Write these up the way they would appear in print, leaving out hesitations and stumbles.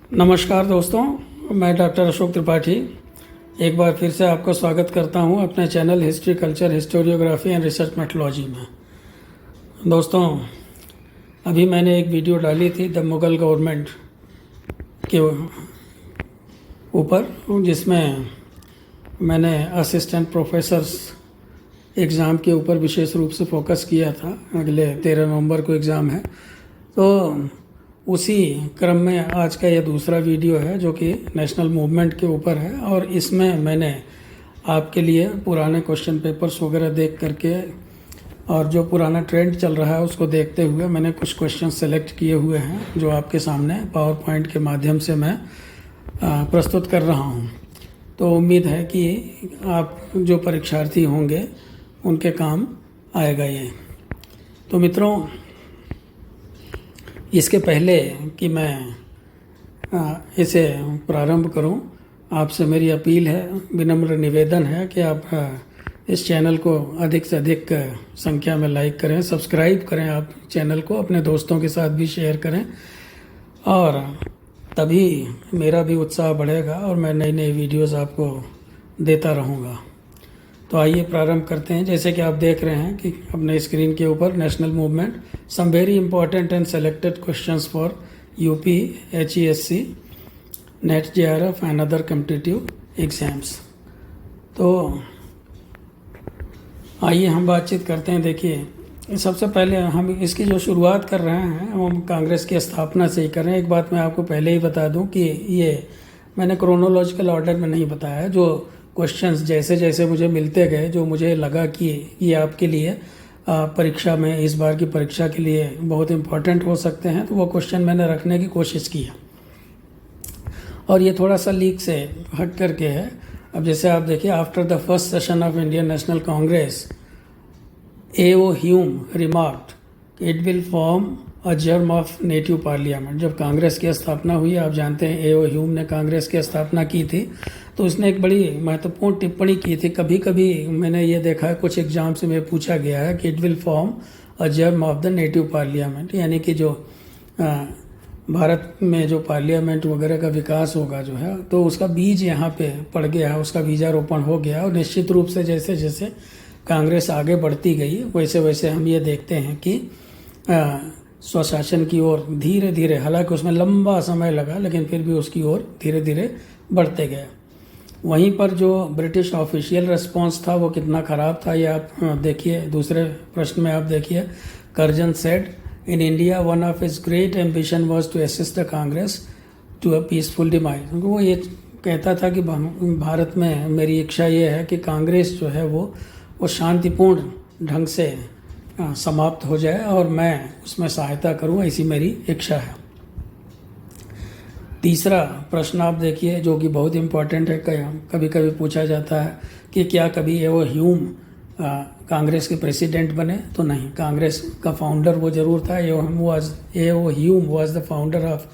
नमस्कार दोस्तों, मैं डॉक्टर अशोक त्रिपाठी एक बार फिर से आपका स्वागत करता हूं अपने channel history culture historiography and research methodology में। दोस्तों, अभी मैंने एक वीडियो डाली थी द मुग़ल गवर्नमेंट के ऊपर, जिसमें मैंने असिस्टेंट प्रोफेसर्स एग्ज़ाम के ऊपर विशेष रूप से फोकस किया था। अगले 13 नवंबर को एग्ज़ाम है, तो उसी क्रम में आज का ये दूसरा वीडियो है जो कि नेशनल मूवमेंट के ऊपर है। और इसमें मैंने आपके लिए पुराने क्वेश्चन पेपर्स वगैरह देख करके और जो पुराना ट्रेंड चल रहा है उसको देखते हुए मैंने कुछ क्वेश्चन सेलेक्ट किए हुए हैं जो आपके सामने पावर पॉइंट के माध्यम से मैं प्रस्तुत कर रहा हूँ। तो उम्मीद है कि आप जो परीक्षार्थी होंगे उनके काम आएगा ये। तो मित्रों, इसके पहले कि मैं इसे प्रारंभ करूं, आपसे मेरी अपील है, विनम्र निवेदन है कि आप इस चैनल को अधिक से अधिक संख्या में लाइक करें, सब्सक्राइब करें, आप चैनल को अपने दोस्तों के साथ भी शेयर करें, और तभी मेरा भी उत्साह बढ़ेगा और मैं नई नई वीडियोस आपको देता रहूँगा। तो आइए प्रारंभ करते हैं। जैसे कि आप देख रहे हैं कि अपने स्क्रीन के ऊपर national movement, some very important and selected questions for UP, HESC, NET JRF and other competitive exams. तो आइए हम बातचीत करते हैं। देखिए, सबसे पहले हम इसकी जो शुरुआत कर रहे हैं हम कांग्रेस की स्थापना से ही कर रहे हैं। एक बात मैं आपको पहले ही बता दूं कि ये मैंने क्रोनोलॉजिकल ऑर्डर में नहीं बताया। जो क्वेश्चंस जैसे जैसे मुझे मिलते गए, जो मुझे लगा कि ये आपके लिए परीक्षा में, इस बार की परीक्षा के लिए बहुत इम्पोर्टेंट हो सकते हैं, तो वो क्वेश्चन मैंने रखने की कोशिश की है। और ये थोड़ा सा लीक से हट करके है। अब जैसे आप देखिए, after the first session of Indian national Congress, A.O. Hume remarked it will form a germ of native parliament. जब कांग्रेस की स्थापना हुई, आप जानते हैं A.O. ह्यूम ने कांग्रेस की स्थापना की थी, तो उसने एक बड़ी महत्वपूर्ण टिप्पणी की थी। कभी कभी मैंने ये देखा है, कुछ एग्जाम से में पूछा गया है कि it will form a germ of the native parliament, यानी कि जो भारत में जो पार्लियामेंट वगैरह का विकास होगा जो है, तो उसका बीज यहाँ पे पड़ गया है, उसका बीजारोपण हो गया। और निश्चित रूप से जैसे जैसे कांग्रेस आगे बढ़ती गई, वैसे वैसे हम ये देखते हैं कि स्वशासन की ओर धीरे धीरे, हालांकि उसमें लंबा समय लगा, लेकिन फिर भी उसकी ओर धीरे धीरे बढ़ते गए। वहीं पर जो ब्रिटिश ऑफिशियल रिस्पांस था वो कितना ख़राब था, ये आप देखिए। दूसरे प्रश्न में आप देखिए, Curzon said in India one of his great ambition was to assist the Congress to a peaceful demise. वो ये कहता था कि भारत में मेरी इच्छा ये है कि कांग्रेस जो है वो शांतिपूर्ण ढंग से समाप्त हो जाए और मैं उसमें सहायता करूं, ऐसी मेरी इच्छा है। तीसरा प्रश्न आप देखिए, जो कि बहुत इम्पोर्टेंट है, कभी कभी पूछा जाता है कि क्या कभी A.O. ह्यूम कांग्रेस के प्रेसिडेंट बने? तो नहीं, कांग्रेस का फाउंडर वो जरूर था। A.O. Hume was the founder of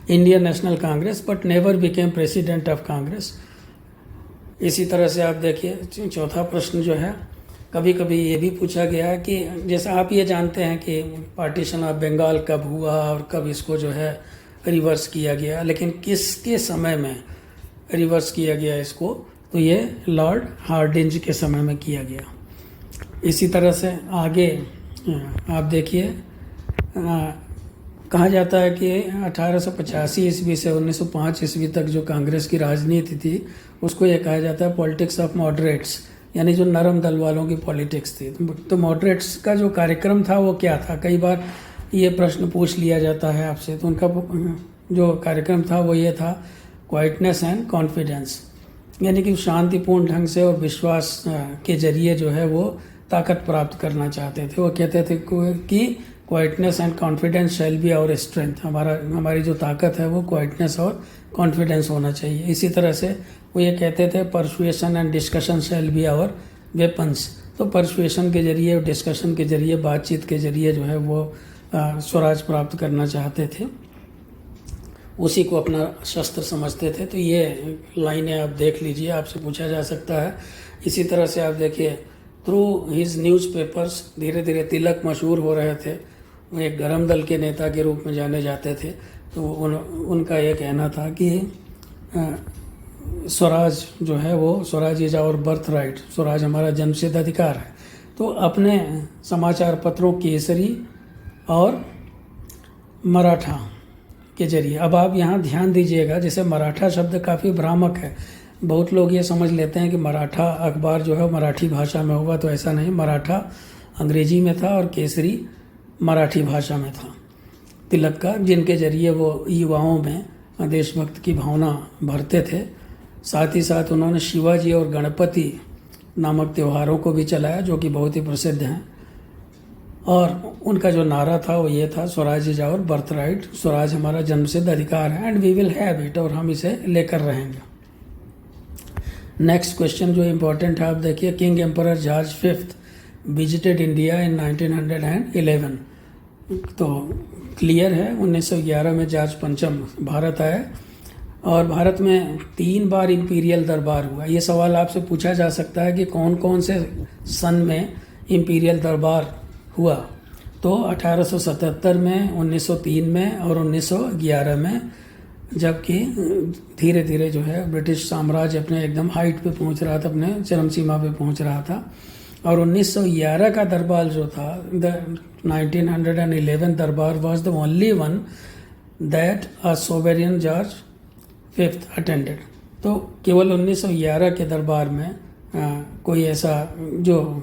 Indian national Congress but never became president of Congress. इसी तरह से आप देखिए, चौथा प्रश्न जो है, कभी कभी ये भी पूछा गया है कि जैसे आप ये जानते हैं कि पार्टीशन ऑफ बंगाल कब हुआ और कब इसको जो है रिवर्स किया गया, लेकिन किसके समय में रिवर्स किया गया इसको? तो ये लॉर्ड हार्डिंज के समय में किया गया। इसी तरह से आगे आप देखिए, कहा जाता है कि 1885 ईस्वी से 1905 ईस्वी तक जो कांग्रेस की राजनीति थी उसको ये कहा जाता है पॉलिटिक्स ऑफ मॉडरेट्स, यानी जो नरम दल वालों की पॉलिटिक्स थी। तो मॉडरेट्स का जो कार्यक्रम था वो क्या था? कई बार ये प्रश्न पूछ लिया जाता है आपसे। तो उनका जो कार्यक्रम था वो ये था, क्वाइटनेस एंड कॉन्फिडेंस, यानी कि शांतिपूर्ण ढंग से और विश्वास के जरिए जो है वो ताकत प्राप्त करना चाहते थे। वो कहते थे कि quietness and confidence shall be our strength, हमारी जो ताकत है वो क्वाइटनेस और कॉन्फिडेंस होना चाहिए। इसी तरह से वो ये कहते थे persuasion and discussion shall be our weapons. तो परसुएशन के जरिए, डिस्कशन के जरिए, बातचीत के जरिए जो है वो स्वराज प्राप्त करना चाहते थे, उसी को अपना शस्त्र समझते थे। तो ये लाइनें आप देख लीजिए, आपसे पूछा जा सकता है। इसी तरह से आप देखिए, थ्रू हिज न्यूज़पेपर्स धीरे धीरे तिलक मशहूर हो रहे थे। वो एक गरम दल के नेता के रूप में जाने जाते थे। तो उनका ये कहना था कि स्वराज जो है वो, swaraj is our birth right, swaraj हमारा जन्मसिद्ध अधिकार है। तो अपने समाचार पत्रों केसरी और मराठा के जरिए, अब आप यहाँ ध्यान दीजिएगा, जैसे मराठा शब्द काफ़ी भ्रामक है, बहुत लोग ये समझ लेते हैं कि मराठा अखबार जो है मराठी भाषा में होगा, तो ऐसा नहीं। मराठा अंग्रेजी में था और केसरी मराठी भाषा में था तिलक का, जिनके जरिए वो युवाओं में देशभक्त की भावना भरते थे। साथ ही साथ उन्होंने शिवाजी और गणपति नामक त्योहारों को भी चलाया, जो कि बहुत ही प्रसिद्ध हैं। और उनका जो नारा था वो ये था, swaraj is our birth right, swaraj हमारा जन्मसिद्ध अधिकार है, and we will have it, और हम इसे लेकर रहेंगे। नेक्स्ट क्वेश्चन जो इम्पोर्टेंट है, आप देखिए, king emperor George fifth visited India in 1911। तो क्लियर है, 1911 में जॉर्ज पंचम भारत आए और भारत में 3 बार इम्पीरियल दरबार हुआ। ये सवाल आपसे पूछा जा सकता है कि कौन कौन से सन में इम्पीरियल दरबार हुआ। तो 1877 में, 1903 में और 1911 में, जबकि धीरे धीरे जो है ब्रिटिश साम्राज्य अपने एकदम हाइट पे पहुंच रहा था, अपने चरम सीमा पे पहुंच रहा था। और 1911 का दरबार जो था, द 1911 दरबार was the only one that a sovereign George fifth attended. तो केवल 1911 के दरबार में कोई ऐसा जो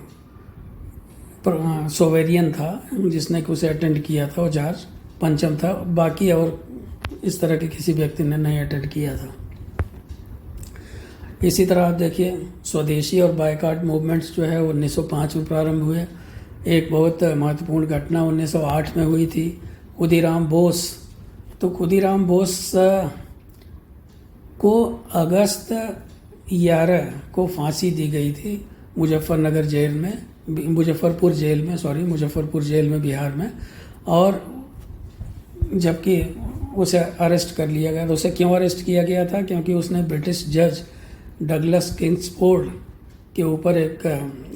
सोवेरियन था जिसने उसे अटेंड किया था, वो जॉर्ज पंचम था। बाकी और इस तरह के किसी व्यक्ति ने नहीं अटेंड किया था। इसी तरह आप देखिए, स्वदेशी और बायकॉट मूवमेंट्स जो है वो 1905 में प्रारंभ हुए। एक बहुत महत्वपूर्ण घटना 1908 में हुई थी, खुदीराम बोस। तो खुदीराम बोस को अगस्त 11 को फांसी दी गई थी मुजफ्फरपुर जेल में बिहार में। और जबकि उसे अरेस्ट कर लिया गया। तो उसे क्यों अरेस्ट किया गया था? क्योंकि उसने ब्रिटिश जज डगलस किंग्सफोर्ड के ऊपर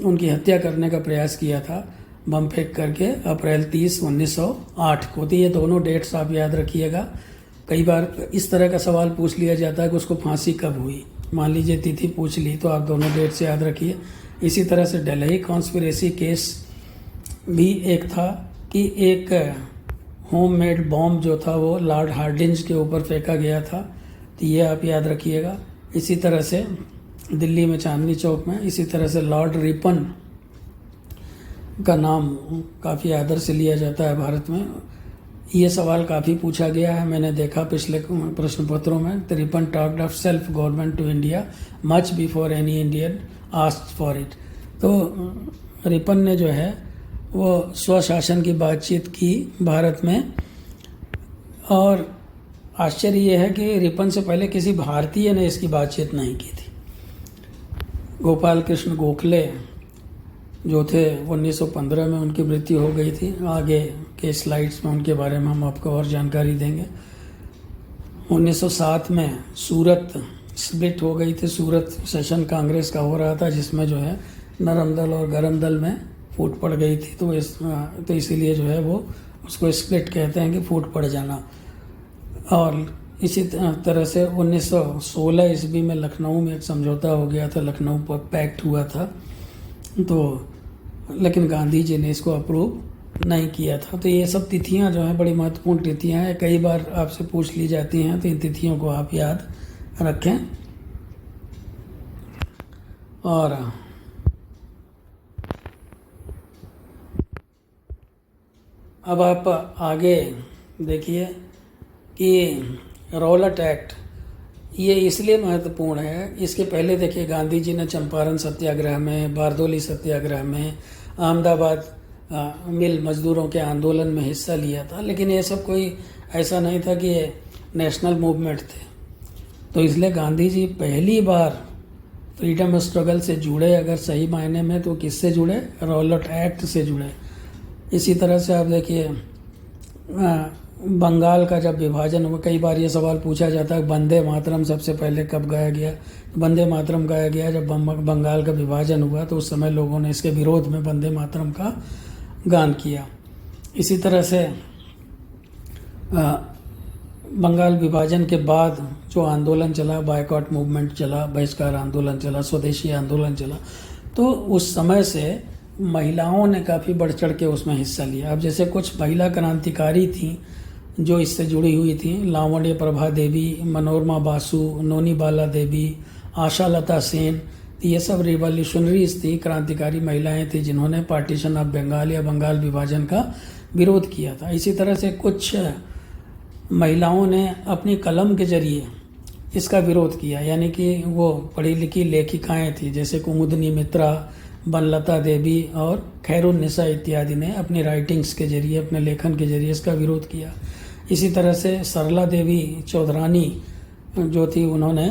उनकी हत्या करने का प्रयास किया था बम फेंक करके, अप्रैल 30, 1908 को। तो ये दोनों डेट्स आप याद रखिएगा। कई बार इस तरह का सवाल पूछ लिया जाता है कि उसको फांसी कब हुई। मान लीजिए तिथि पूछ ली, तो आप दोनों डेट्स याद रखिए। इसी तरह से दिल्ली कॉन्स्पिरेसी केस भी एक था कि एक होममेड बॉम्ब जो था वो लॉर्ड हार्डिंज के ऊपर फेंका गया था। तो ये आप याद रखिएगा। इसी तरह से दिल्ली में चांदनी चौक में, इसी तरह से लॉर्ड रिपन का नाम काफ़ी आदर से लिया जाता है भारत में। ये सवाल काफ़ी पूछा गया है, मैंने देखा पिछले प्रश्न पत्रों में। The Ripon talked of self government to India much before any Indian asked for it. तो रिपन ने जो है वो स्वशासन की बातचीत की भारत में। और आश्चर्य ये है कि रिपन से पहले किसी भारतीय ने इसकी बातचीत नहीं की थी। गोपाल कृष्ण गोखले जो थे 1915 में उनकी मृत्यु हो गई थी। आगे के स्लाइड्स में उनके बारे में हम आपको और जानकारी देंगे। 1907 में सूरत स्प्लिट हो गई थी। सूरत सेशन कांग्रेस का हो रहा था, जिसमें जो है नरम दल और गरम दल में फूट पड़ गई थी। तो इसीलिए जो है वो उसको स्प्लिट कहते हैं कि फूट पड़ जाना। और इसी तरह से 1916 ईस्वी में लखनऊ में एक समझौता हो गया था, लखनऊ पैक्ट हुआ था। तो लेकिन गांधी जी ने इसको अप्रूव नहीं किया था। तो ये सब तिथियां जो हैं बड़ी महत्वपूर्ण तिथियां हैं, कई बार आपसे पूछ ली जाती हैं। तो इन तिथियों को आप याद रखें। और अब आप आगे देखिए कि रॉलेट एक्ट ये इसलिए महत्वपूर्ण है। इसके पहले देखिए गांधी जी ने चंपारण सत्याग्रह में, बारदोली सत्याग्रह में, अहमदाबाद मिल मजदूरों के आंदोलन में हिस्सा लिया था। लेकिन ये सब कोई ऐसा नहीं था कि ये नेशनल मूवमेंट थे। तो इसलिए गांधी जी पहली बार फ्रीडम स्ट्रगल से जुड़े, अगर सही मायने में, तो किससे जुड़े? रॉलेट एक्ट से जुड़े। इसी तरह से आप देखिए बंगाल का जब विभाजन हुआ, कई बार ये सवाल पूछा जाता है वंदे मातरम सबसे पहले कब गाया गया? वंदे मातरम गाया गया जब बंगाल का विभाजन हुआ। तो उस समय लोगों ने इसके विरोध में वंदे मातरम का गान किया। इसी तरह से बंगाल विभाजन के बाद जो आंदोलन चला, बायकॉट मूवमेंट चला, बहिष्कार आंदोलन चला, स्वदेशी आंदोलन चला, तो उस समय से महिलाओं ने काफ़ी बढ़ चढ़ के उसमें हिस्सा लिया। अब जैसे कुछ महिला क्रांतिकारी थीं जो इससे जुड़ी हुई थी, लावण्य प्रभा देवी, मनोरमा बासु, नोनी बाला देवी, आशा लता सेन, ये सब रिवॉल्यूशनरीज थी, क्रांतिकारी महिलाएं थी जिन्होंने पार्टीशन ऑफ बंगाल या बंगाल विभाजन का विरोध किया था। इसी तरह से कुछ महिलाओं ने अपनी कलम के जरिए इसका विरोध किया, यानी कि वो पढ़ी लिखी लेखिकाएं थी जैसे कुमुदनी मित्रा, बनलता देवी और खैरुन्निसा इत्यादि ने अपनी राइटिंग्स के जरिए, अपने लेखन के जरिए इसका विरोध किया। इसी तरह से सरला देवी चौधरानी जो थी, उन्होंने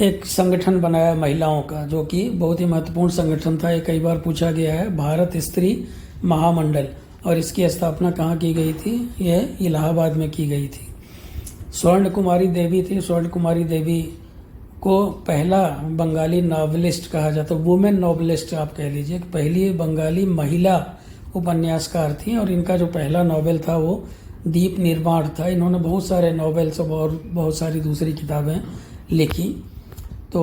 एक संगठन बनाया महिलाओं का, जो कि बहुत ही महत्वपूर्ण संगठन था। ये कई बार पूछा गया है, भारत स्त्री महामंडल, और इसकी स्थापना कहाँ की गई थी? यह इलाहाबाद में की गई थी। स्वर्ण कुमारी देवी थी। स्वर्ण कुमारी देवी को पहला बंगाली नॉवलिस्ट कहा जाता, वुमेन नॉवलिस्ट आप कह लीजिए, पहली बंगाली महिला उपन्यासकार थी, और इनका जो पहला नॉवेल था वो दीप निर्माण था। इन्होंने बहुत सारे नॉवेल्स और बहुत सारी दूसरी किताबें लिखी, तो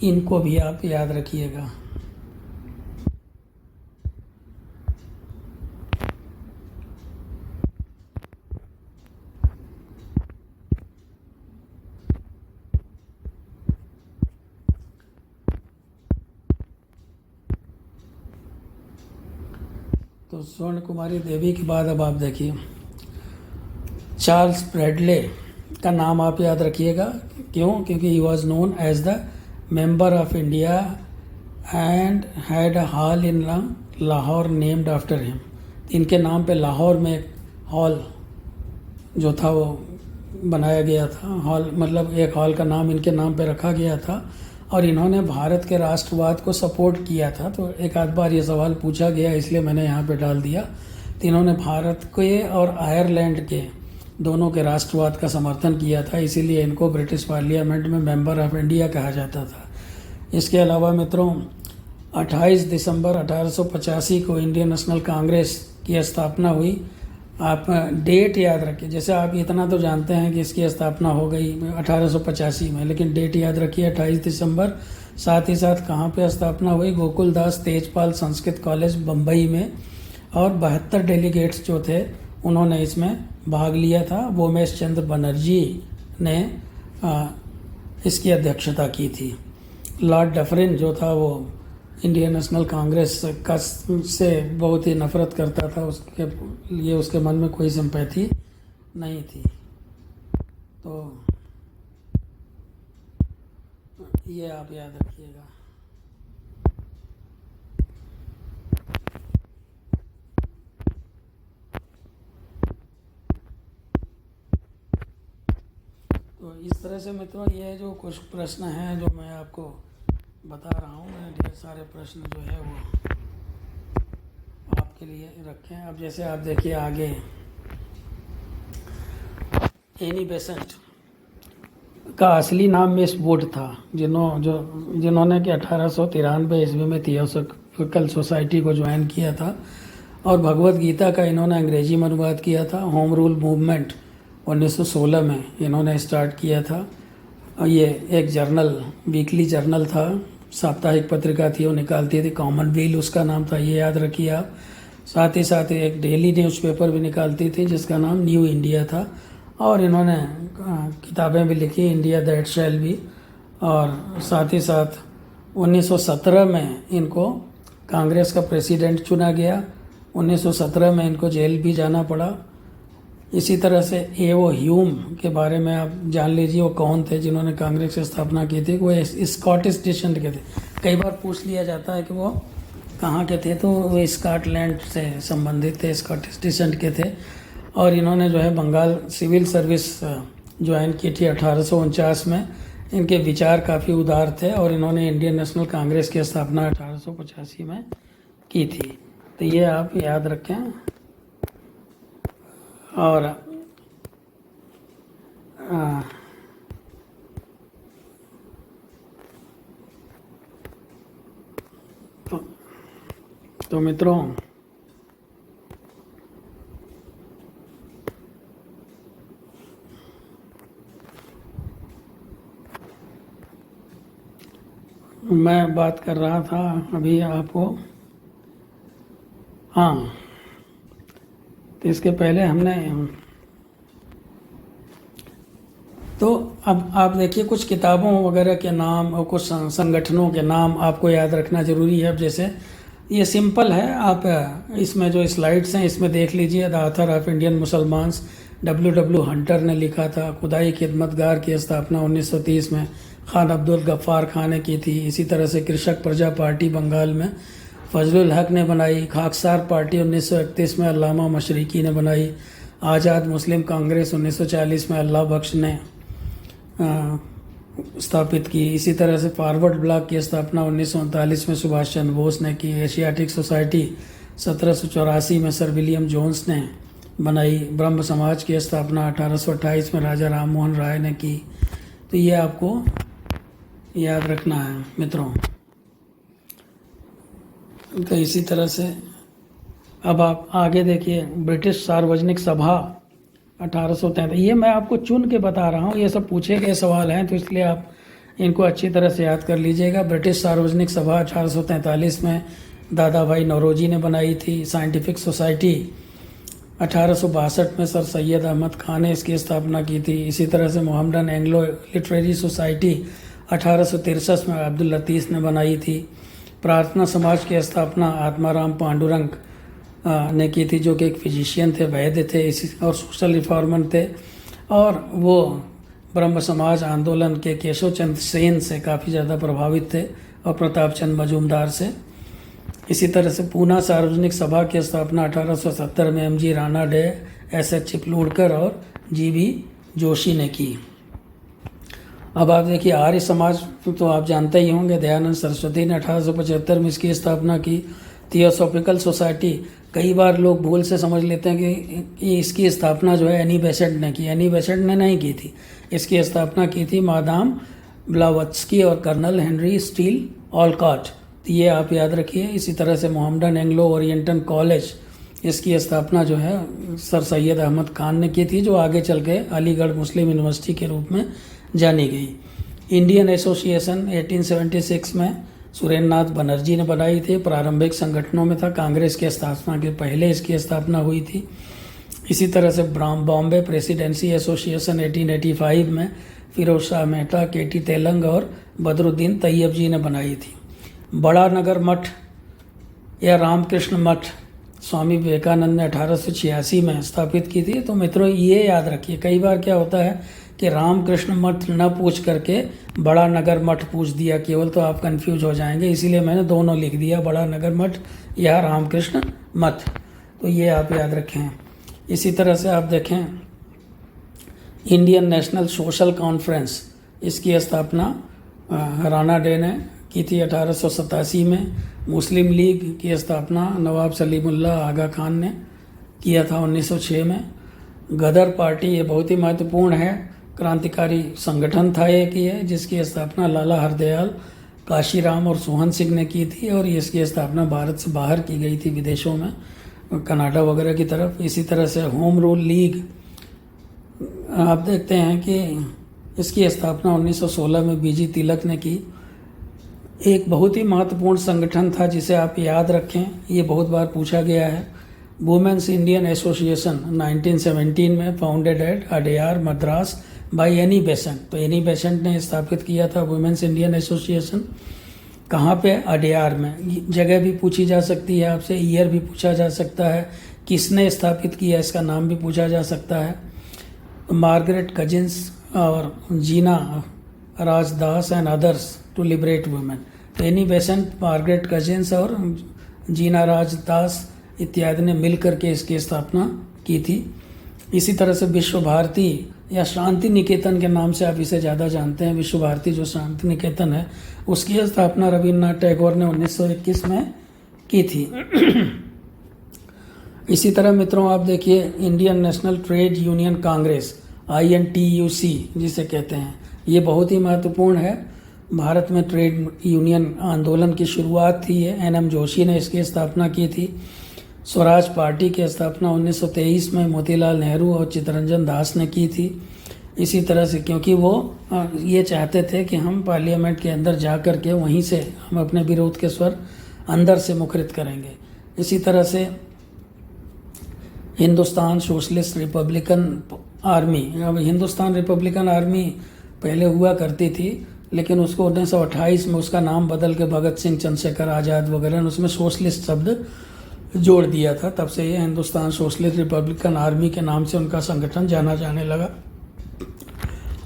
इनको भी आप याद रखिएगा। तो स्वर्ण कुमारी देवी के बाद अब आप देखिए, चार्ल्स ब्रैडले का नाम आप याद रखिएगा। क्यों? क्योंकि he was known as the member of India and had a hall in Lahore named after him. इनके नाम पे लाहौर में एक हॉल जो था वो बनाया गया था। हॉल मतलब एक हॉल का नाम इनके नाम पे रखा गया था, और इन्होंने भारत के राष्ट्रवाद को सपोर्ट किया था। तो एक आध बार ये सवाल पूछा गया, इसलिए मैंने यहाँ पे डाल दिया। तो इन्होंने भारत के और आयरलैंड के दोनों के राष्ट्रवाद का समर्थन किया था, इसीलिए इनको ब्रिटिश पार्लियामेंट में मेंबर ऑफ इंडिया कहा जाता था। इसके अलावा मित्रों, 28 दिसंबर 1885 को इंडियन नेशनल कांग्रेस की स्थापना हुई। आप डेट याद रखिए, जैसे आप इतना तो जानते हैं कि इसकी स्थापना हो गई 1885 में, लेकिन डेट याद रखिए 28 दिसंबर। साथ ही साथ कहाँ पे स्थापना हुई? गोकुलदास तेजपाल संस्कृत कॉलेज बम्बई में, और 72 डेलीगेट्स जो थे उन्होंने इसमें भाग लिया था। वोमेश चंद्र बनर्जी ने इसकी अध्यक्षता की थी। लॉर्ड डफरिन जो था वो इंडियन नेशनल कांग्रेस का से बहुत ही नफरत करता था, उसके लिए उसके मन में कोई सिंपैथी नहीं थी। तो ये आप याद रखिएगा। तो इस तरह से मित्रों, ये जो कुछ प्रश्न हैं जो मैं आपको बता रहा हूँ, मैंने ढेर सारे प्रश्न जो है वो आपके लिए रखे हैं। अब जैसे आप देखिए आगे, एनी बेसेंट का असली नाम मिस वुड था, जिन्होंने कि 1893 ईस्वी में थियोसॉफिकल सोसाइटी को ज्वाइन किया था, और भगवत गीता का इन्होंने अंग्रेजी में अनुवाद किया था। होम रूल मूवमेंट 1916 में इन्होंने स्टार्ट किया था। और ये एक जर्नल, वीकली जर्नल था, साप्ताहिक पत्रिका थी, वो निकालती थी, कॉमनवेल्थ उसका नाम था, ये याद रखिए आप। साथ ही साथ एक डेली न्यूज़पेपर भी निकालती थी जिसका नाम न्यू इंडिया था, और इन्होंने किताबें भी लिखी, इंडिया दैट शैल बी। और साथ ही साथ 1917 में इनको कांग्रेस का प्रेसिडेंट चुना गया। 1917 में इनको जेल भी जाना पड़ा। इसी तरह से एओ ह्यूम के बारे में आप जान लीजिए, वो कौन थे जिन्होंने कांग्रेस की स्थापना की थी। वो स्कॉटिश डिसेंट के थे। कई बार पूछ लिया जाता है कि वो कहाँ के थे, तो वो स्कॉटलैंड से संबंधित थे, स्कॉटिश डिसेंट के थे। और इन्होंने जो है बंगाल सिविल सर्विस ज्वाइन की थी 1849 में। इनके विचार काफ़ी उदार थे, और इन्होंने इंडियन नेशनल कांग्रेस की स्थापना 1885 में की थी। तो ये आप याद रखें। और तो मित्रों, मैं बात कर रहा था अभी आपको, हाँ, तो इसके पहले हमने, तो अब आप देखिए कुछ किताबों वगैरह के नाम और कुछ संगठनों के नाम आपको याद रखना ज़रूरी है। अब जैसे ये सिंपल है, आप इसमें जो स्लाइड्स हैं इसमें देख लीजिए। The author of Indian Musalmans W. Hunter ने लिखा था। खुदाई खिदमतगार की स्थापना 1930 में खान अब्दुल गफ्फार खान ने की थी। इसी तरह से कृषक प्रजा पार्टी बंगाल में फजलुल हक ने बनाई। खाकसार पार्टी 1931 में अल्लामा मशरिकी ने बनाई। आज़ाद मुस्लिम कांग्रेस 1940 में अल्लाह बख्श ने स्थापित की। इसी तरह से फॉरवर्ड ब्लॉक की स्थापना 1939 में सुभाष चंद्र बोस ने की। एशियाटिक सोसाइटी 1784 में सर विलियम जोन्स ने बनाई। ब्रह्म समाज की स्थापना 1828 में राजा राम मोहन राय ने की। तो ये आपको याद रखना है मित्रों। तो इसी तरह से अब आप आगे देखिए, ब्रिटिश सार्वजनिक सभा 1833। ये मैं आपको चुन के बता रहा हूँ, ये सब पूछे गए सवाल हैं, तो इसलिए आप इनको अच्छी तरह से याद कर लीजिएगा। ब्रिटिश सार्वजनिक सभा 1843 में दादा भाई नौरोजी ने बनाई थी। साइंटिफिक सोसाइटी 1862 में सर सैयद अहमद खान ने इसकी स्थापना की थी। इसी तरह से मोहम्मदन एंग्लो लिटरेरी सोसाइटी 1863 में अब्दुल लतीफ़ ने बनाई थी। प्रार्थना समाज की स्थापना आत्माराम पांडुरंग ने की थी, जो कि एक फिजिशियन थे, वैद्य थे, इसी और सोशल रिफॉर्मर थे, और वो ब्रह्म समाज आंदोलन के केशव चंद्र सेन से काफ़ी ज़्यादा प्रभावित थे और प्रताप चंद मजूमदार से। इसी तरह से पूना सार्वजनिक सभा की स्थापना 1870 में MG Rana day, SS Chiplunkar और GB जोशी ने की। अब आप देखिए आर्य समाज तो आप जानते ही होंगे, दयानंद सरस्वती ने 1875 में इसकी स्थापना की। थियोसॉफिकल सोसाइटी, कई बार लोग भूल से समझ लेते हैं कि इसकी स्थापना जो है एनी बेसेंट ने की। एनी बेसेंट ने नहीं की थी, इसकी स्थापना की थी मादाम ब्लावत्स्की और कर्नल हेनरी स्टील ऑलकॉट। तो ये आप याद रखिए। इसी तरह से मोहम्मदन एंग्लो ओरिएंटल कॉलेज, इसकी स्थापना जो है सर सैयद अहमद खान ने की थी, जो आगे चल के अलीगढ़ मुस्लिम यूनिवर्सिटी के रूप में जानी गई। इंडियन एसोसिएशन 1876 में सुरेंद्र नाथ बनर्जी ने बनाई थी। प्रारंभिक संगठनों में था, कांग्रेस की स्थापना के पहले इसकी स्थापना हुई थी। इसी तरह से बॉम्बे प्रेसिडेंसी एसोसिएशन 1885 में फिरोज शाह मेहता, KT तेलंग और बदरुद्दीन तैयब जी ने बनाई थी। बड़ा नगर मठ या रामकृष्ण मठ स्वामी विवेकानंद ने 1886 में स्थापित की थी। तो मित्रों ये याद रखिए, कई बार क्या होता है कि रामकृष्ण मठ न पूछ करके बड़ा नगर मठ पूछ दिया केवल, तो आप कंफ्यूज हो जाएंगे, इसीलिए मैंने दोनों लिख दिया, बड़ा नगर मठ या रामकृष्ण मठ। तो ये आप याद रखें। इसी तरह से आप देखें इंडियन नेशनल सोशल कॉन्फ्रेंस, इसकी स्थापना राणा डे ने की थी 1887 में। मुस्लिम लीग की स्थापना नवाब सलीमुल्लाह आगा खान ने किया था 1906 में। गदर पार्टी, ये बहुत ही महत्वपूर्ण है, क्रांतिकारी संगठन था एक ये, जिसकी स्थापना लाला हरदयाल, काशीराम और सोहन सिंह ने की थी, और इसकी स्थापना भारत से बाहर की गई थी, विदेशों में, कनाडा वगैरह की तरफ। इसी तरह से होम रूल लीग, आप देखते हैं कि इसकी स्थापना 1916 में BG तिलक ने की। एक बहुत ही महत्वपूर्ण संगठन था जिसे आप याद रखें, ये बहुत बार पूछा गया है। वुमेन्स इंडियन एसोसिएशन 1917 में founded at Adyar Madras by Annie Besant. तो एनी बेसेंट ने स्थापित किया था वुमेन्स इंडियन एसोसिएशन। कहाँ पे? अडयार में। जगह भी पूछी जा सकती है आपसे, ईयर भी पूछा जा सकता है, किसने स्थापित किया इसका नाम भी पूछा जा सकता है। मार्गरेट कजिन्स और Jinarajadasa and others to liberate women. तो एनी बेसेंट, मार्गरेट कजिन्स और जीना राजदास इत्यादि ने मिलकर के इसकी स्थापना की थी। इसी तरह से विश्व भारती या शांति निकेतन के नाम से आप इसे ज़्यादा जानते हैं, विश्व भारती जो शांति निकेतन है, उसकी स्थापना रविन्द्रनाथ टैगोर ने 1921 में की थी। इसी तरह मित्रों आप देखिए Indian national trade union Congress INTUC जिसे कहते हैं, ये बहुत ही महत्वपूर्ण है। भारत में ट्रेड यूनियन आंदोलन की शुरुआत थी, ये NM जोशी ने इसकी स्थापना की थी। स्वराज पार्टी की स्थापना 1923 में मोतीलाल नेहरू और चित्तरंजन दास ने की थी। इसी तरह से, क्योंकि वो ये चाहते थे कि हम पार्लियामेंट के अंदर जा कर के वहीं से हम अपने विरोध के स्वर अंदर से मुखरित करेंगे। इसी तरह से हिंदुस्तान सोशलिस्ट रिपब्लिकन आर्मी, अब हिंदुस्तान रिपब्लिकन आर्मी पहले हुआ करती थी, लेकिन उसको 1928 में उसका नाम बदल के भगत सिंह, चंद्रशेखर आज़ाद वगैरह ने उसमें सोशलिस्ट शब्द जोड़ दिया था। तब से ये हिंदुस्तान सोशलिस्ट रिपब्लिकन आर्मी के नाम से उनका संगठन जाना जाने लगा।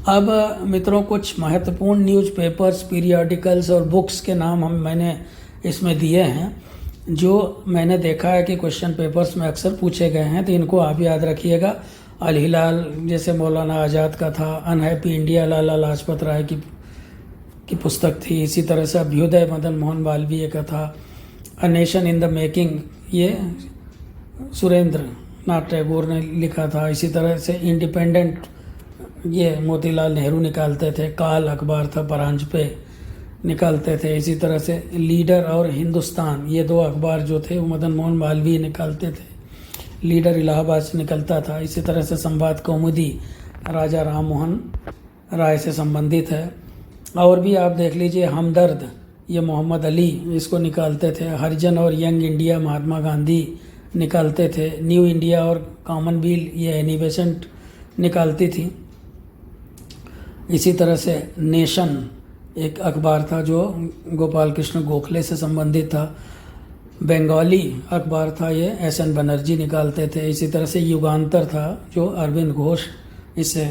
अब मित्रों, कुछ महत्वपूर्ण न्यूज़पेपर्स, पीरियडिकल्स और बुक्स के नाम मैंने इसमें दिए हैं, जो मैंने देखा है कि क्वेश्चन पेपर्स में अक्सर पूछे गए हैं, तो इनको आप याद रखिएगा। अल हिलाल जैसे मौलाना आज़ाद का था, अनहैप्पी इंडिया लाला लाजपत राय की पुस्तक थी। इसी तरह से अभ्युदय मदन मोहन मालवीय का था। A nation in the making, ये सुरेंद्र नाथ टैगोर ने लिखा था। इसी तरह से इंडिपेंडेंट, ये मोतीलाल नेहरू निकालते थे। काल अखबार था, परांज पे निकालते थे। इसी तरह से लीडर और हिंदुस्तान, ये दो अखबार जो थे वो मदन मोहन मालवीय निकालते थे। लीडर इलाहाबाद से निकलता था। इसी तरह से संवाद कौमुदी राजा राम मोहन राय से संबंधित है। और भी आप देख लीजिए, हमदर्द, ये मोहम्मद अली इसको निकालते थे। हरिजन और यंग इंडिया महात्मा गांधी निकालते थे। न्यू इंडिया और कॉमनवेल्थ ये एनी बेसेंट निकालती थी। इसी तरह से नेशन एक अखबार था जो गोपाल कृष्ण गोखले से संबंधित था। बंगाली अखबार था, ये एस.एन. बनर्जी निकालते थे। इसी तरह से युगांतर था जो अरविंद घोष इससे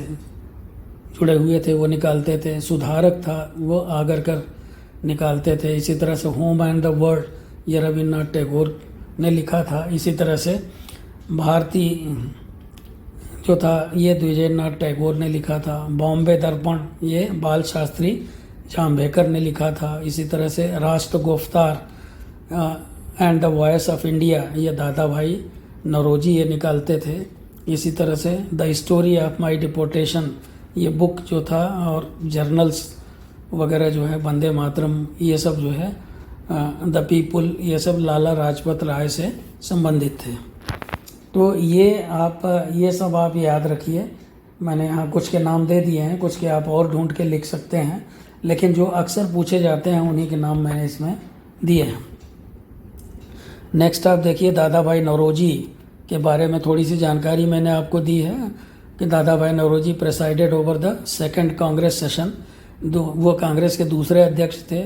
जुड़े हुए थे, वो निकालते थे। सुधारक था, वो आगरकर निकालते थे। इसी तरह से होम एंड द वर्ल्ड, ये रविन्द्रनाथ टैगोर ने लिखा था। इसी तरह से भारतीय जो था ये द्विजेंद्रनाथ टैगोर ने लिखा था। बॉम्बे दर्पण, ये बाल शास्त्री जाम्बेकर ने लिखा था। इसी तरह से Rast Goftar and the voice of India, ये दादा भाई नौरोजी ये निकालते थे। इसी तरह से the history of my deportation, ये बुक जो था, और जर्नल्स वगैरह जो है, वंदे मातरम, ये सब जो है, द पीपुल, ये सब लाला लाजपत राय से संबंधित थे। तो ये सब आप याद रखिए। मैंने यहाँ कुछ के नाम दे दिए हैं, कुछ के आप और ढूंढ के लिख सकते हैं, लेकिन जो अक्सर पूछे जाते हैं उन्हीं के नाम मैंने इसमें दिए हैं। नेक्स्ट आप देखिए, दादा भाई नौरोजी के बारे में थोड़ी सी जानकारी मैंने आपको दी है कि Dadabhai Naoroji presided over the second Congress session, वो कांग्रेस के दूसरे अध्यक्ष थे।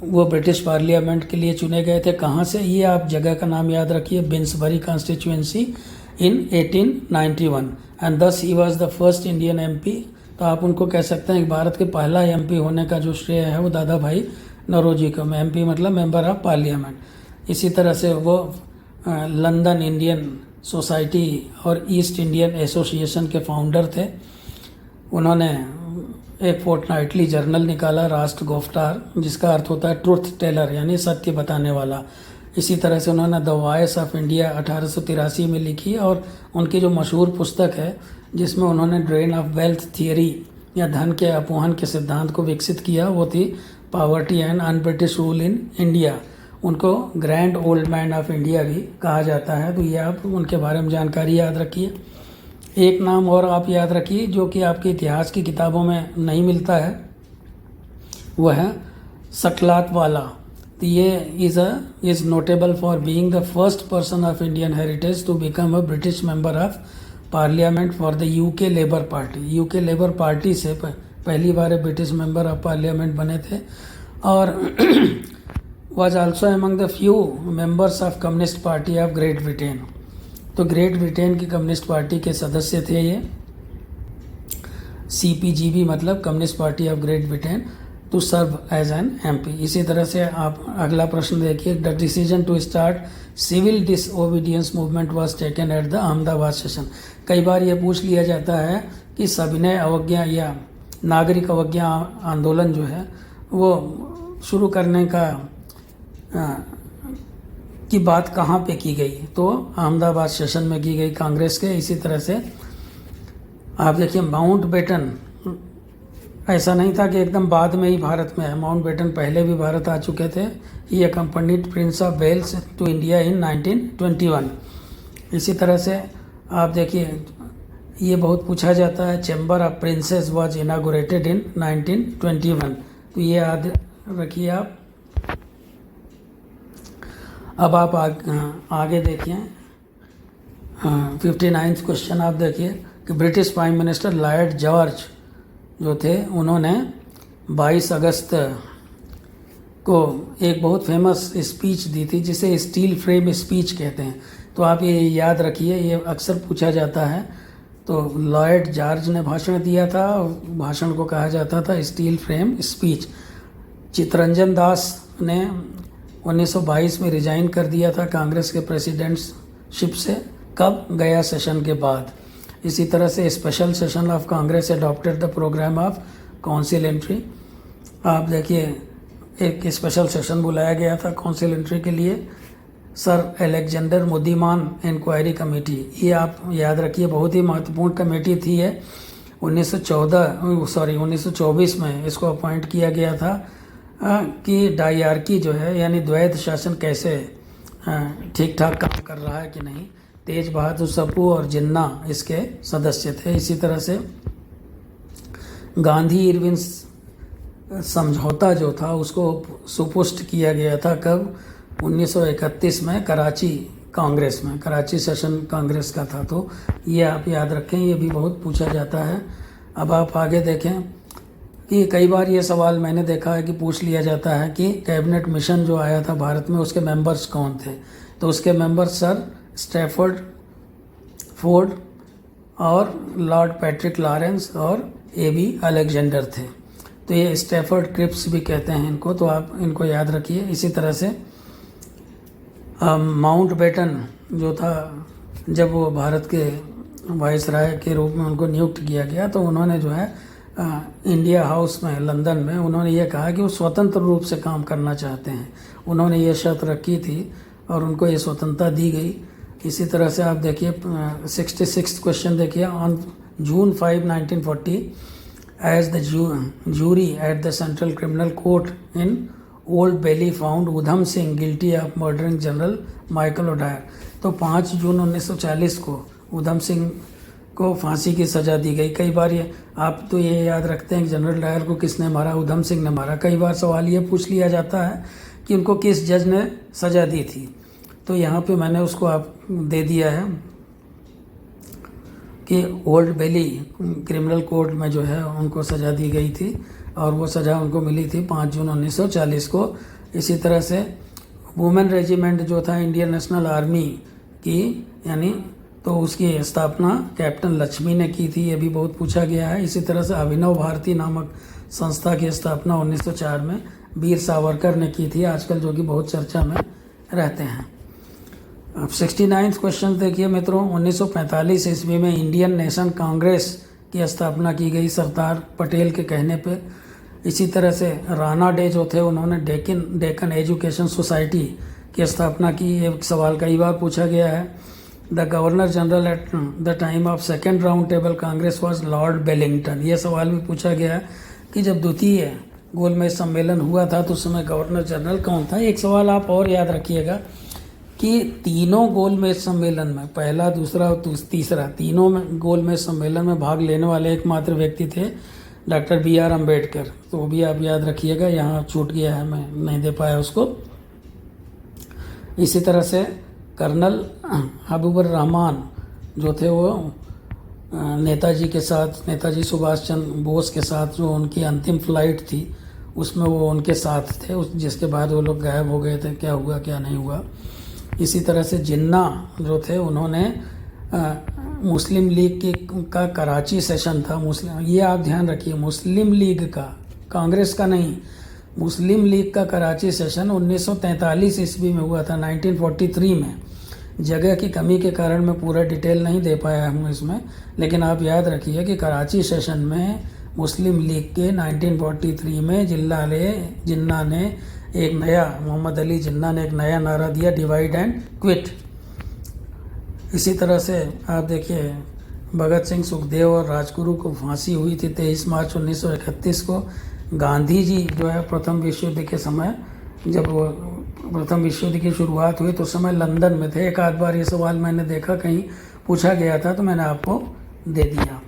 वो ब्रिटिश पार्लियामेंट के लिए चुने गए थे। कहाँ से, ये आप जगह का नाम याद रखिए, बिन्सबरी कॉन्स्टिट्यूएंसी इन 1891, एंड दस he was the first Indian MP. तो आप उनको कह सकते हैं कि भारत के पहला एमपी होने का जो श्रेय है वो दादा भाई नौरोजी को। एमपी मतलब मेंबर ऑफ पार्लियामेंट। इसी तरह से वो लंदन इंडियन सोसाइटी और ईस्ट इंडियन एसोसिएशन के फाउंडर थे। उन्होंने एक फोर्टनाइटली जर्नल निकाला, राष्ट्र गुफ्तार, जिसका अर्थ होता है ट्रुथ टेलर, यानी सत्य बताने वाला। इसी तरह से उन्होंने द वॉइस ऑफ इंडिया 1883 में लिखी, और उनकी जो मशहूर पुस्तक है जिसमें उन्होंने ड्रेन ऑफ वेल्थ थियरी या धन के अपवहन के सिद्धांत को विकसित किया, वो थी poverty and un British rule in India. उनको grand old man of India भी कहा जाता है। तो ये आप उनके बारे में जानकारी याद रखिए। एक नाम और आप याद रखिए जो कि आपके इतिहास की किताबों में नहीं मिलता है, वो है सकलात वाला। तो ये is notable for being the first person of Indian heritage to become a British member of parliament for the UK Labour Party. UK Labour Party से पहली बार ब्रिटिश मेंबर ऑफ पार्लियामेंट बने थे। और was also among the few members of communist party of Great Britain. तो Great Britain की communist party के सदस्य थे ये। CPGB मतलब communist party of Great Britain, to serve as an MP। इसी तरह से आप अगला प्रश्न देखिए, the decision to start civil disobedience movement was taken at the Ahmedabad session. कई बार ये पूछ लिया जाता है कि सविनय अवज्ञा या नागरिक अवज्ञा आंदोलन जो है वो शुरू करने का की बात कहाँ पे की गई, तो अहमदाबाद सेशन में की गई कांग्रेस के। इसी तरह से आप देखिए, माउंट बेटन, ऐसा नहीं था कि एकदम बाद में ही भारत में है, माउंट बेटन पहले भी भारत आ चुके थे। He accompanied prince of Wales to India in 1921। इसी तरह से आप देखिए, ये बहुत पूछा जाता है। Chamber of princes was inaugurated in 1921। तो ये याद रखिए आप। अब आप आगे देखिए 59 क्वेश्चन आप देखिए कि British prime minister Lord George जो थे उन्होंने 22 अगस्त को एक बहुत फेमस स्पीच दी थी जिसे स्टील फ्रेम स्पीच कहते हैं। तो आप ये याद रखिए, ये अक्सर पूछा जाता है। तो लॉर्ड जॉर्ज ने भाषण दिया था, भाषण को कहा जाता था steel frame speech. Chittaranjan Das ने 1922 में रिजाइन कर दिया था कांग्रेस के प्रेसिडेंटशिप से। कब? गया सेशन के बाद। इसी तरह से special session of Congress adopted the programme of council entry. आप देखिए एक स्पेशल सेशन बुलाया गया था काउंसिल एंट्री के लिए, सर अलेक्जेंडर मुदीमान इंक्वायरी कमेटी। ये आप याद रखिए, बहुत ही महत्वपूर्ण कमेटी थी। है 1924 में इसको अपॉइंट किया गया था कि डायरकी जो है यानी द्वैध शासन कैसे ठीक ठाक काम कर रहा है कि नहीं। तेज बहादुर सप्रू और जिन्ना इसके सदस्य थे। इसी तरह से गांधी इरविन समझौता जो था उसको सुपुष्ट किया गया था। कब? 1931 में कराची कांग्रेस में, कराची सेशन कांग्रेस का था। तो ये आप याद रखें, ये भी बहुत पूछा जाता है। अब आप आगे देखें कि कई बार ये सवाल मैंने देखा है कि पूछ लिया जाता है कि कैबिनेट मिशन जो आया था भारत में उसके मेंबर्स कौन थे। तो उसके मेंबर्स सर स्टैफोर्ड फोर्ड और लॉर्ड पैट्रिक लॉरेंस और A.B. अलेक्जेंडर थे। तो ये स्टैफोर्ड क्रिप्स भी कहते हैं इनको, तो आप इनको याद रखिए। इसी तरह से माउंट बेटन जो था, जब वो भारत के वाइसराय के रूप में उनको नियुक्त किया गया तो उन्होंने जो है इंडिया हाउस में लंदन में उन्होंने ये कहा कि वो स्वतंत्र रूप से काम करना चाहते हैं। उन्होंने ये शर्त रखी थी और उनको ये स्वतंत्रता दी गई। इसी तरह से आप देखिए 66 क्वेश्चन देखिए। On June 5, 1940 as the jury at the central criminal court in Old Bailey found Udham Singh guilty of murdering general Michael O'Dwyer. तो 5 जून 1940 को उधम सिंह को फांसी की सज़ा दी गई। कई बार ये आप तो ये याद रखते हैं कि जनरल डायर को किसने मारा? उधम सिंह ने मारा। कई बार सवाल ये पूछ लिया जाता है कि उनको किस जज ने सज़ा दी थी। तो यहाँ पे मैंने उसको आप दे दिया है कि ओल्ड बेली क्रिमिनल कोर्ट में जो है उनको सज़ा दी गई थी और वो सज़ा उनको मिली थी 5 जून 1940 को। इसी तरह से वुमेन रेजिमेंट जो था इंडियन नेशनल आर्मी की यानी तो उसकी स्थापना कैप्टन लक्ष्मी ने की थी। ये भी बहुत पूछा गया है। इसी तरह से अभिनव भारती नामक संस्था की स्थापना 1904 में वीर सावरकर ने की थी, आजकल जो कि बहुत चर्चा में रहते हैं। अब 69 क्वेश्चन देखिए मित्रों। 1945 ईस्वी में इंडियन नेशन कांग्रेस की स्थापना की गई सरदार पटेल के कहने पे। इसी तरह से राणा डे जो थे उन्होंने डेक्कन एजुकेशन सोसाइटी की स्थापना की। एक सवाल कई बार पूछा गया है। The governor general at the time of second round table Congress was Lord Wellington. ये सवाल भी पूछा गया कि जब द्वितीय गोलमेज सम्मेलन हुआ था तो उस समय गवर्नर जनरल कौन था। एक सवाल आप और याद रखिएगा कि तीनों गोलमेज सम्मेलन में, पहला दूसरा और तीसरा, तीनों में गोलमेज सम्मेलन में भाग लेने वाले एकमात्र व्यक्ति थे डॉक्टर B.R. अम्बेडकर। तो वो भी आप याद रखिएगा, यहाँ छूट गया है, मैं नहीं दे पाया उसको। इसी तरह से कर्नल हबीबुर रहमान जो थे वो नेताजी के साथ, नेताजी सुभाष चंद्र बोस के साथ जो उनकी अंतिम फ्लाइट थी उसमें वो उनके साथ थे, जिसके बाद वो लोग गायब हो गए थे। क्या हुआ क्या नहीं हुआ। इसी तरह से जिन्ना जो थे उन्होंने मुस्लिम लीग का कराची सेशन था। मुस्लिम, ये आप ध्यान रखिए, मुस्लिम लीग का, कांग्रेस का नहीं, मुस्लिम लीग का कराची सेशन 1943 ईस्वी में हुआ था, 1943 में। जगह की कमी के कारण मैं पूरा डिटेल नहीं दे पाया हूँ इसमें, लेकिन आप याद रखिए कि कराची सेशन में मुस्लिम लीग के 1943 में जिन्ना ने एक नया, मोहम्मद अली जिन्ना ने एक नया नारा दिया, डिवाइड एंड क्विट। इसी तरह से आप देखिए भगत सिंह, सुखदेव और राजगुरु को फांसी हुई थी 23 मार्च 1931 को। गांधी जी जो है प्रथम विश्व युद्ध के समय, जब वो प्रथम विश्व युद्ध की शुरुआत हुई तो उस समय लंदन में थे। एक आध बार ये सवाल मैंने देखा कहीं पूछा गया था तो मैंने आपको दे दिया।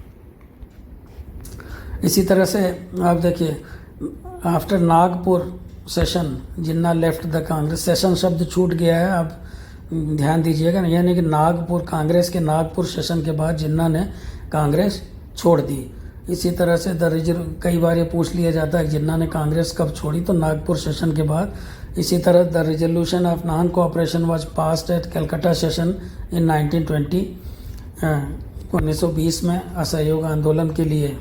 इसी तरह से आप देखिए, after Nagpur session Jinnah left the Congress, session शब्द छूट गया है, आप ध्यान दीजिएगा, यानी कि नागपुर, कांग्रेस के नागपुर सेशन के बाद जिन्ना ने कांग्रेस छोड़ दी। इसी तरह से कई बार ये पूछ लिया जाता है जिन्ना ने कांग्रेस कब छोड़ी, तो नागपुर सेशन के बाद। इसी तरह the resolution of non cooperation was passed at Calcutta session in 1920, 1920 में असहयोग आंदोलन के लिए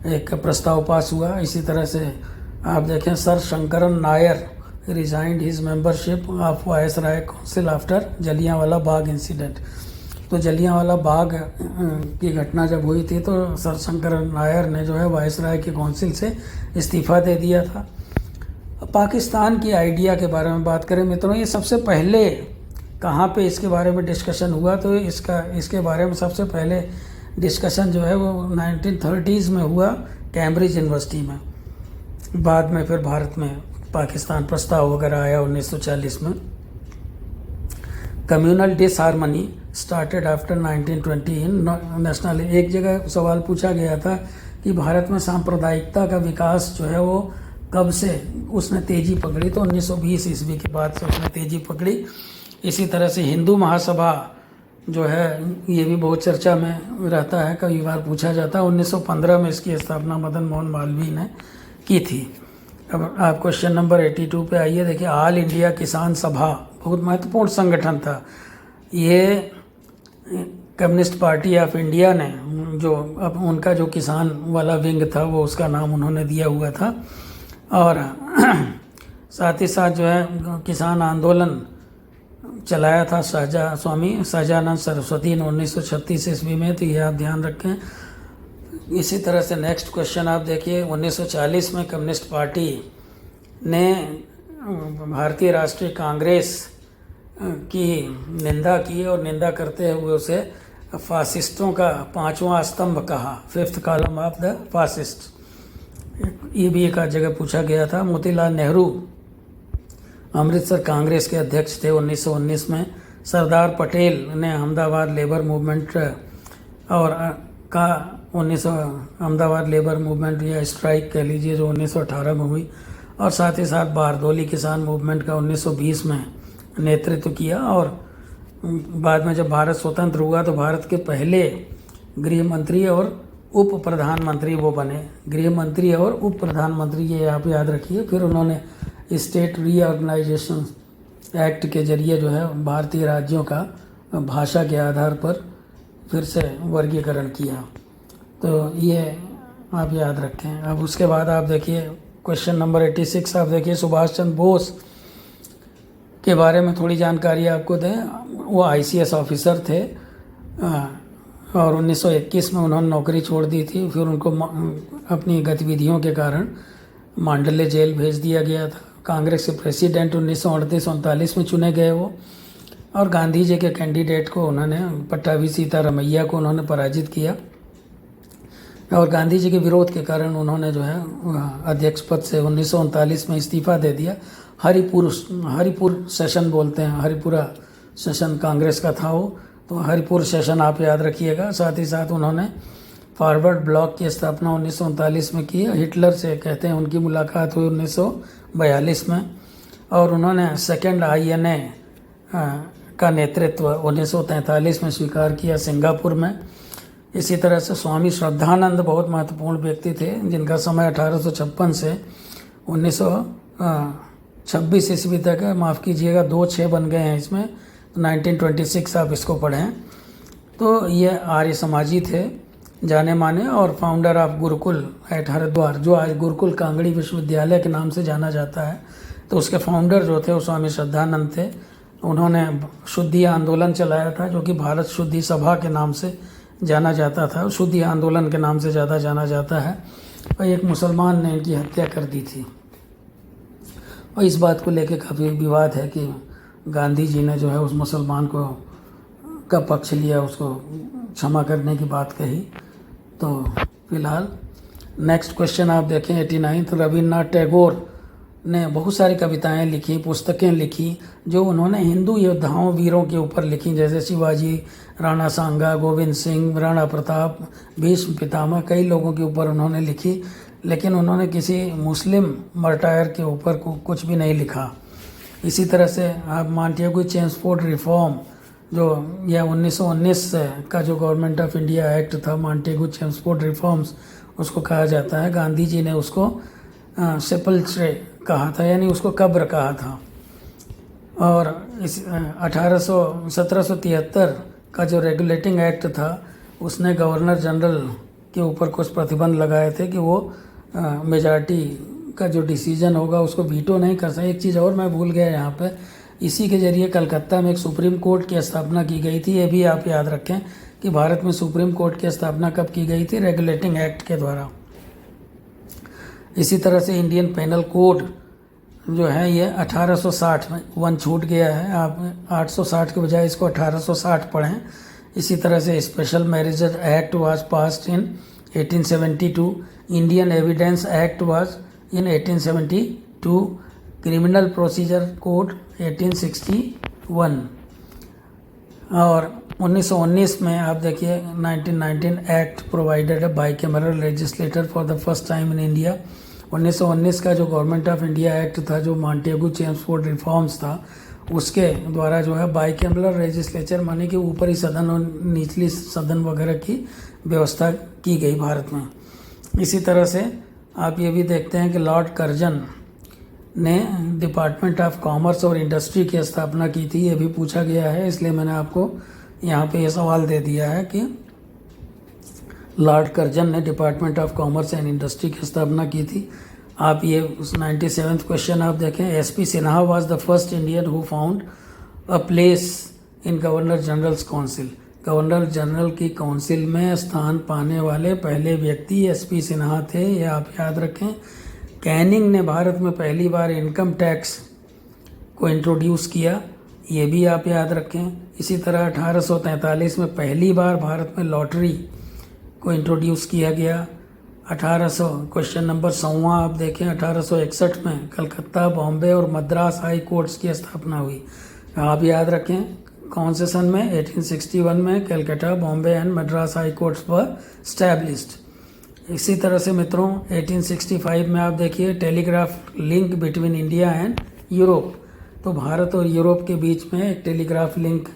एक प्रस्ताव पास हुआ। इसी तरह से आप देखें, sir Sankaran Nair resigned his membership of viceroy council after Jallianwala Bagh incident. तो जलियांवाला बाग की घटना जब हुई थी तो सर शंकर नायर ने जो है वायसराय के काउंसिल से इस्तीफ़ा दे दिया था। पाकिस्तान की आइडिया के बारे में बात करें मित्रों, ये सबसे पहले कहाँ पे इसके बारे में डिस्कशन हुआ, तो इसके बारे में सबसे पहले डिस्कशन जो है वो 1930s में हुआ कैम्ब्रिज यूनिवर्सिटी में। बाद में फिर भारत में पाकिस्तान प्रस्ताव वगैरह आया 1940 में। कम्युनल डिसहार्मनी स्टार्टेड आफ्टर 1920 इन नेशनल। एक जगह सवाल पूछा गया था कि भारत में सांप्रदायिकता का विकास जो है वो कब से उसने तेज़ी पकड़ी, तो 1920 ईस्वी के बाद से उसने तेज़ी पकड़ी। इसी तरह से हिंदू महासभा जो है ये भी बहुत चर्चा में रहता है, कई बार पूछा जाता है। 1915 में इसकी स्थापना मदन मोहन मालवीय ने की थी। अब आप क्वेश्चन नंबर 82 पे आइए। देखिए, ऑल इंडिया किसान सभा बहुत महत्वपूर्ण संगठन था। ये कम्युनिस्ट पार्टी ऑफ इंडिया ने जो अब उनका जो किसान वाला विंग था वो उसका नाम उन्होंने दिया हुआ था। और साथ ही साथ जो है किसान आंदोलन चलाया था स्वामी सहजानंद सरस्वती ने 1936 ईस्वी में, तो ये आप ध्यान रखें। इसी तरह से नेक्स्ट क्वेश्चन आप देखिए, 1940 में कम्युनिस्ट पार्टी ने भारतीय राष्ट्रीय कांग्रेस की निंदा की और निंदा करते हुए उसे फासिस्टों का पांचवा स्तंभ कहा, fifth column of the fascist. ये भी एक जगह पूछा गया था। मोतीलाल नेहरू अमृतसर कांग्रेस के अध्यक्ष थे 1919 में। सरदार पटेल ने अहमदाबाद लेबर मूवमेंट और का अहमदाबाद लेबर मूवमेंट या स्ट्राइक कह लीजिए जो 1918 में हुई, और साथ ही साथ बारदोली किसान मूवमेंट का 1920 में नेतृत्व किया। और बाद में जब भारत स्वतंत्र हुआ तो भारत के पहले गृह मंत्री और उप प्रधानमंत्री वो बने। गृह मंत्री और उप प्रधानमंत्री ये आप याद रखिए। फिर उन्होंने स्टेट रीऑर्गेनाइजेशन एक्ट के जरिए जो है भारतीय राज्यों का भाषा के आधार पर फिर से वर्गीकरण किया। तो ये आप याद रखें। अब उसके बाद आप देखिए क्वेश्चन नंबर 86 आप देखिए, सुभाष चंद्र बोस के बारे में थोड़ी जानकारी आपको दें। वो ICS ऑफिसर थे और 1921 में उन्होंने नौकरी छोड़ दी थी। फिर उनको अपनी गतिविधियों के कारण मांडले जेल भेज दिया गया था। कांग्रेस के प्रेसिडेंट 1938-39 में चुने गए वो, और गांधी जी के कैंडिडेट को उन्होंने पट्टाभी सीतारमैया को उन्होंने पराजित किया, और गांधी जी के विरोध के कारण उन्होंने जो है अध्यक्ष पद से 1939 में इस्तीफा दे दिया। हरिपुर सेशन बोलते हैं, हरिपुरा सेशन कांग्रेस का था वो, तो हरिपुर सेशन आप याद रखिएगा। साथ ही साथ उन्होंने फॉरवर्ड ब्लॉक की स्थापना 1939 में की। हिटलर से कहते हैं उनकी मुलाकात हुई 1942 में, और उन्होंने सेकेंड INA का नेतृत्व 1943 में स्वीकार किया सिंगापुर में। इसी तरह से स्वामी श्रद्धानंद बहुत महत्वपूर्ण व्यक्ति थे, जिनका समय 1856 से 1926 ईस्वी तक है। माफ़ कीजिएगा 2-6 बन गए हैं इसमें, तो 1926 आप इसको पढ़ें। तो ये आर्य समाजी थे जाने माने, और founder of gurukul at Haridwar, जो आज गुरुकुल कांगड़ी विश्वविद्यालय के नाम से जाना जाता है। तो उसके फाउंडर जो थे वो स्वामी श्रद्धानंद थे। उन्होंने शुद्धि आंदोलन चलाया था, जो कि भारत शुद्धि सभा के नाम से जाना जाता था। शुद्धि आंदोलन के नाम से ज़्यादा जाना जाता है। और एक मुसलमान ने इनकी हत्या कर दी थी, और इस बात को लेकर काफ़ी विवाद है कि गांधी जी ने जो है उस मुसलमान को का पक्ष लिया, उसको क्षमा करने की बात कही। तो फिलहाल नेक्स्ट क्वेश्चन आप देखें 89। रविन्द्रनाथ टैगोर ने बहुत सारी कविताएं लिखी, पुस्तकें लिखी, जो उन्होंने हिंदू योद्धाओं वीरों के ऊपर लिखी, जैसे शिवाजी, राणा सांगा, गोविंद सिंह, राणा प्रताप, भीष्म पितामह, कई लोगों के ऊपर उन्होंने लिखी। लेकिन उन्होंने किसी मुस्लिम मर्टायर के ऊपर कुछ भी नहीं लिखा। इसी तरह से आप मॉन्टेग्यू चेम्सफोर्ड रिफॉर्म, जो यह 1919 का जो गवर्नमेंट ऑफ इंडिया एक्ट था, मॉन्टेग्यू चेम्सफोर्ड रिफॉर्म्स उसको कहा जाता है। गांधी जी ने उसको सेपल्चरे कहा था, यानी उसको कब्र कहा था। और इस 1773 का जो रेगुलेटिंग एक्ट था, उसने गवर्नर जनरल के ऊपर कुछ प्रतिबंध लगाए थे कि वो मेजॉरिटी का जो डिसीजन होगा उसको वीटो नहीं कर सकते। एक चीज़ और मैं भूल गया यहाँ पे, इसी के जरिए कलकत्ता में एक सुप्रीम कोर्ट की स्थापना की गई थी। ये भी आप याद रखें कि भारत में सुप्रीम कोर्ट की स्थापना कब की गई थी? रेगुलेटिंग एक्ट के द्वारा। इसी तरह से इंडियन पेनल कोड जो है ये 1860 में 1 छूट गया है, आप 860 के बजाय इसको 1860 पढ़ें। इसी तरह से special marriage act was passed in 1872, Indian evidence act was in 1872, criminal procedure code 1861। और 1919 में आप देखिए 1919 एक्ट प्रोवाइडेड है bicameral legislator for the first time in India. 1919 का जो गवर्नमेंट ऑफ इंडिया एक्ट था, जो मॉन्टेग्यू चेम्सफोर्ड रिफॉर्म्स था, उसके द्वारा जो है बाइकैमरल लेजिस्लेचर माने कि ऊपरी सदन और निचली सदन वगैरह की व्यवस्था की गई भारत में। इसी तरह से आप ये भी देखते हैं कि लॉर्ड कर्जन ने डिपार्टमेंट ऑफ कॉमर्स और इंडस्ट्री की स्थापना की थी। ये भी पूछा गया है, इसलिए मैंने आपको यहाँ पे ये सवाल दे दिया है कि लॉर्ड कर्जन ने department of commerce and industry की स्थापना की थी। आप ये उस 97th क्वेश्चन आप देखें, SP Sinha was the first Indian who found a place in governor generals council. Governor general की काउंसिल में स्थान पाने वाले पहले व्यक्ति एसपी सिन्हा थे, ये आप याद रखें। कैनिंग ने भारत में पहली बार इनकम टैक्स को इंट्रोड्यूस किया, ये भी आप याद रखें। इसी तरह 1843 में पहली बार भारत में लॉटरी को इंट्रोड्यूस किया गया। 1800 क्वेश्चन नंबर 100 आप देखें, 1861 में कलकत्ता, बॉम्बे और मद्रास हाई कोर्ट्स की स्थापना हुई। आप याद रखें कौन से सन में? 1861 में Calcutta, Bombay and Madras high courts were established. इसी तरह से मित्रों 1865 में आप देखिए telegraph link between India and Europe, तो भारत और यूरोप के बीच में एक टेलीग्राफ लिंक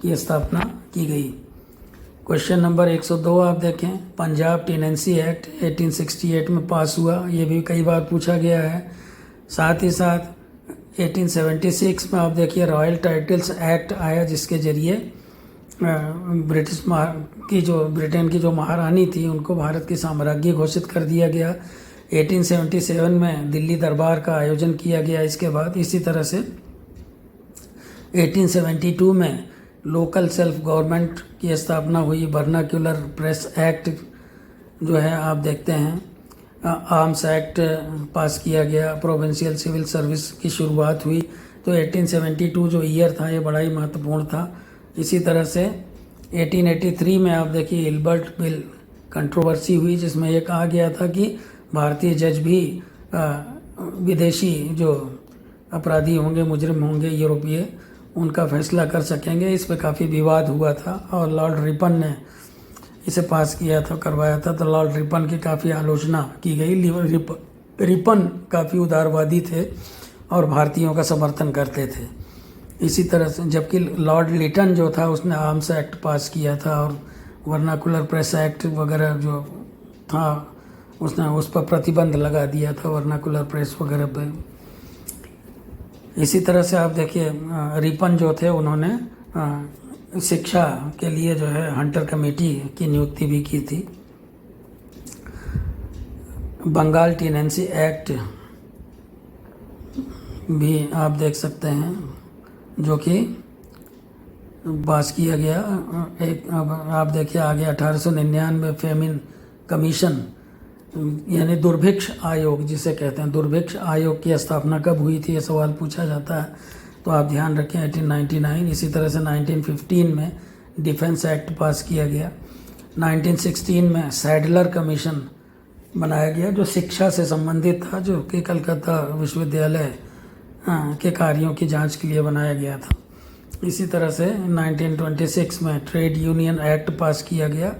की स्थापना की गई। क्वेश्चन नंबर 102 आप देखें, पंजाब टेनेंसी एक्ट 1868 में पास हुआ, ये भी कई बार पूछा गया है। साथ ही साथ 1876 में आप देखिए रॉयल टाइटल्स एक्ट आया, जिसके जरिए ब्रिटेन की जो महारानी थी उनको भारत की साम्राज्य घोषित कर दिया गया। 1877 में दिल्ली दरबार का आयोजन किया गया। इसके बाद इसी तरह से 1872 में लोकल सेल्फ गवर्नमेंट की स्थापना हुई। वर्नाक्यूलर प्रेस एक्ट जो है आप देखते हैं, आर्म्स एक्ट पास किया गया, प्रोविंशियल सिविल सर्विस की शुरुआत हुई। तो 1872 जो ईयर था ये बड़ा ही महत्वपूर्ण था। इसी तरह से 1883 में आप देखिए इल्बर्ट बिल कंट्रोवर्सी हुई, जिसमें ये कहा गया था कि भारतीय जज भी विदेशी जो अपराधी होंगे, मुजरिम होंगे यूरोपीय, उनका फैसला कर सकेंगे। इस पे काफ़ी विवाद हुआ था और लॉर्ड रिपन ने इसे पास किया था, करवाया था। तो लॉर्ड रिपन की काफ़ी आलोचना की गई। रिपन काफ़ी उदारवादी थे और भारतीयों का समर्थन करते थे। इसी तरह से जबकि लॉर्ड लिटन जो था उसने आर्म्स एक्ट पास किया था और वर्नाकुलर प्रेस एक्ट वगैरह जो था उसने उस पर प्रतिबंध लगा दिया था, वर्नाकुलर प्रेस वगैरह पे। इसी तरह से आप देखिए रिपन जो थे उन्होंने शिक्षा के लिए जो है हंटर कमेटी की नियुक्ति भी की थी। बंगाल टेनेंसी एक्ट भी आप देख सकते हैं जो कि पास किया गया। एक अब आप देखिए आगे 1899 फेमिन कमीशन यानी दुर्भिक्ष आयोग जिसे कहते हैं, दुर्भिक्ष आयोग की स्थापना कब हुई थी, ये सवाल पूछा जाता है, तो आप ध्यान रखें 1899। इसी तरह से 1915 में डिफेंस एक्ट पास किया गया। 1916 में सैडलर कमीशन बनाया गया जो शिक्षा से संबंधित था, जो कि कलकत्ता विश्वविद्यालय के कार्यों की जांच के लिए बनाया गया था। इसी तरह से 1926 में ट्रेड यूनियन एक्ट पास किया गया।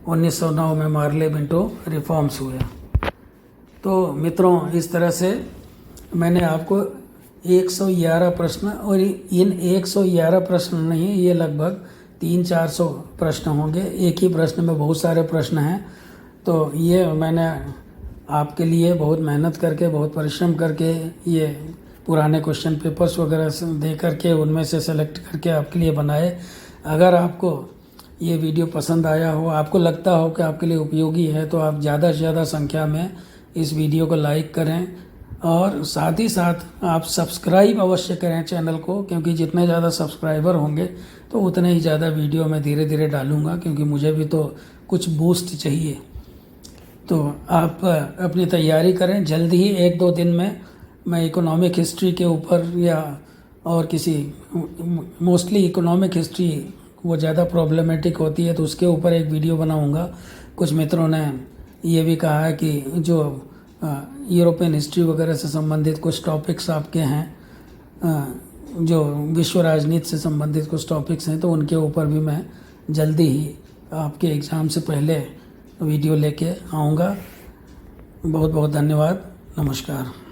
1909 में मार्ले मिंटो रिफॉर्म्स हुए। तो मित्रों, इस तरह से मैंने आपको 111 प्रश्न, और इन 111 प्रश्न नहीं, ये लगभग 300-400 प्रश्न होंगे। एक ही प्रश्न में बहुत सारे प्रश्न हैं। तो ये मैंने आपके लिए बहुत मेहनत करके, बहुत परिश्रम करके, ये पुराने क्वेश्चन पेपर्स वगैरह दे करके उनमें से सेलेक्ट करके आपके लिए बनाए। अगर आपको ये वीडियो पसंद आया हो, आपको लगता हो कि आपके लिए उपयोगी है, तो आप ज़्यादा से ज़्यादा संख्या में इस वीडियो को लाइक करें, और साथ ही साथ आप सब्सक्राइब अवश्य करें चैनल को, क्योंकि जितने ज़्यादा सब्सक्राइबर होंगे तो उतने ही ज़्यादा वीडियो मैं धीरे धीरे डालूँगा, क्योंकि मुझे भी तो कुछ बूस्ट चाहिए। तो आप अपनी तैयारी करें। जल्द ही 1-2 दिन में मैं इकोनॉमिक हिस्ट्री के ऊपर, या और किसी, मोस्टली इकोनॉमिक हिस्ट्री वो ज़्यादा प्रॉब्लमेटिक होती है, तो उसके ऊपर एक वीडियो बनाऊंगा। कुछ मित्रों ने ये भी कहा है कि जो यूरोपियन हिस्ट्री वगैरह से संबंधित कुछ टॉपिक्स आपके हैं, जो विश्व राजनीति से संबंधित कुछ टॉपिक्स हैं, तो उनके ऊपर भी मैं जल्दी ही आपके एग्ज़ाम से पहले वीडियो लेके आऊँगा। बहुत बहुत धन्यवाद। नमस्कार।